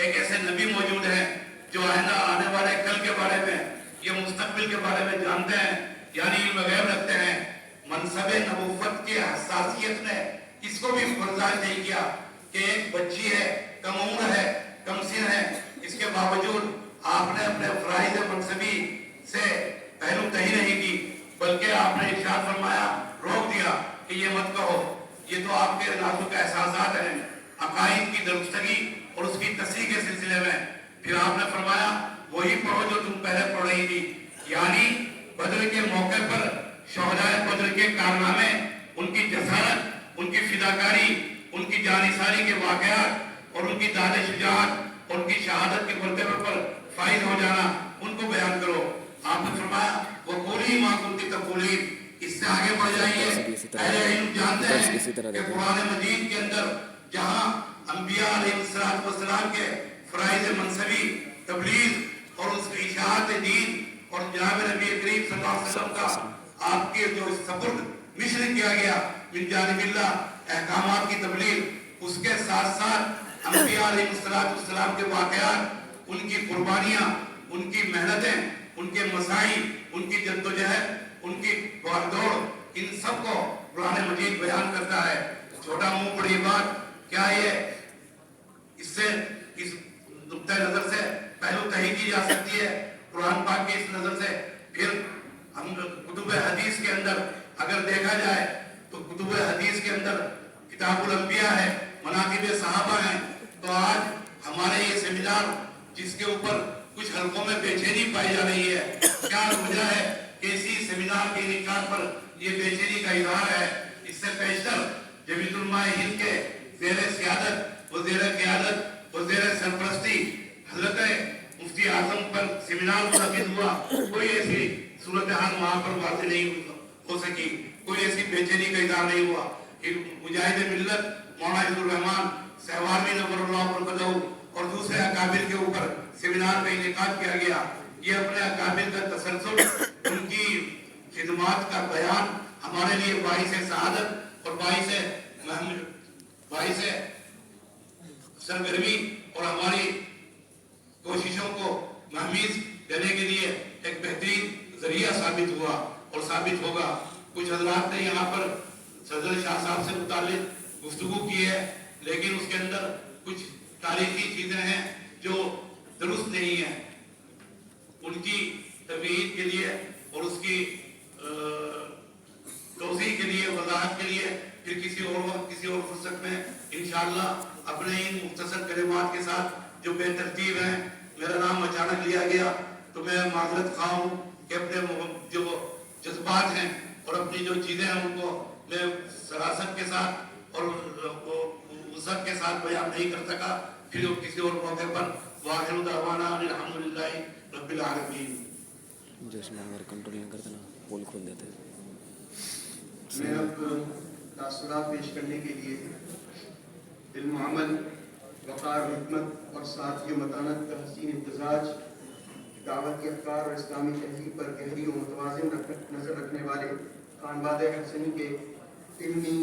ایک ایسے نبی موجود ہیں جو آئندہ آنے والے کل کے بارے میں یہ مستقبل کے بارے میں جانتے ہیں، یعنی علم غیب رکھتے ہیں۔ منصب نبوت کی حساسیت نے اس کو بھی برداشت نہیں کیا کہ ایک بچی ہے، کم عمر ہے، کم سن ہے، اس کے باوجود آپ نے اپنے فرائض منصبی سے پہلو تہی نہیں کی، بلکہ آپ نے ارشاد فرمایا، روک دیا کہ یہ مت کہو، یہ تو آپ کے نازک احساسات ہیں، عقائد کی درستگی اور اس کی تصحیح کے سلسلے میں۔ پھر آپ نے فرمایا وہی پڑھو جو تم پہلے پڑھ رہی تھی، یعنی بدر کے موقع پر شہدائے بدر کے کارنامے، ان کی جسارت، ان کی فداکاری، ان کی جانثاری کے واقعات اور ان کی داد شجاعت اور ان کی شہادت کے مرتبے پر فائز ہو جانا، ان کو بیان کرو۔ آپ نے فرمایا وَقُولِي مَا كُنتِ تَقُولِينَ، اس سے آگے بڑھ جائیے۔ اہل علم جانتے ہیں کہ قرآن مجید کے اندر جہاں انبیاء علیہ السلام کے فرائض منصبی، تبلیغ اور اس کی اشاعت دین اور جناب نبی کریم صلی اللہ علیہ وسلم کا آپ کے جو سپرد مشن کیا گیا من جانب اللہ احکامات کی تبلیغ، اس کے ساتھ ساتھ انبیاء علیہ السلام کے واقعات، ان کی قربانیاں، ان کی محنتیں، ان کے مسائل، ان کی جدوجہد، ان کی بھاگ دوڑ، ان سب کو قرآن مجید بیان کرتا ہے۔ چھوٹا منہ بڑی بات، کیا یہ اس سے اس نقطۂ نظر سے پہلو تہی کی جا سکتی ہے قرآن پاک کی اس نظر سے؟ پھر ہم کتب حدیث کے اندر اگر دیکھا جائے تو کتب حدیث کے اندر کتاب الانبیاء ہے، مناقب صحابہ ہیں، تو آج ہمارے یہ سیمینار جس کے اوپر کچھ حلقوں میں بے چینی پائی جا رہی ہے، کیا وجہ ہے کہ اسی سیمینار کے انعقاد پر یہ بے چینی کا اظہار ہے؟ اس سے پیشتر جمیعۃ علماء ہند کے زیر سیادت، وزیر قیادت، وزیر سرپرستی حضرت مفتی اعظم پر سیمینار منعقد ہوا، کوئی ایسی صورتحال وہاں پر واضح نہیں ہو سکی، کوئی ایسی بے چینی کا اظہار نہیں ہوا۔ مجاہد ملت مولانا عبد الرحمان سہواروی نور اللہ برکتہ اور دوسرے اکابر کے اوپر سیمینار کا انعقاد کیا گیا۔ یہ اپنے اکابر کا تسلسل، ان کی خدمات کا بیان ہمارے لیے باعث سعادت اور باعث سرگرمی اور ہماری کوششوں کو مہمیز دینے کے لیے ایک بہترین ذریعہ ثابت ہوا اور ثابت ہوگا۔ کچھ حضرات نے یہاں پر صدر شاہ صاحب سے متعلق گفتگو کی ہے، لیکن اس کے اندر کچھ تاریخی چیزیں ہیں جو درست نہیں ہیں۔ ان کی تبیین کے لیے اور اس کی توضیح کے لیے، وضاحت کے لیے پھر کسی اور وقت، کسی اور فرصت میں انشاءاللہ اپنے ان مختصر کلمات کے ساتھ جو بے ترتیب ہیں، میرا نام اچانک لیا گیا تو میں معذرت خواہ ہوں کہ اپنے جو جذبات ہیں اور اپنی جو چیزیں ہیں ان کو میں سراست کے ساتھ اور وسعت کے ساتھ بیان نہیں کر سکا۔ پھر کسی اور موقع پر وآخر دعوانا الحمدللہ رب العالمین۔ جو اس میں اگر کنٹرول نہیں کرتے نا پول کھول دیتے ہیں۔ میں اب تاثرات پیش کرنے کے لیے علم و عمل، وقار و حکمت اور سادگی و متانت کا حسین امتزاج، دعوت کے افکار اور اسلامی تہذیب پر گہری و متوازن نظر رکھنے والے خانوادہ حسنی کے علمی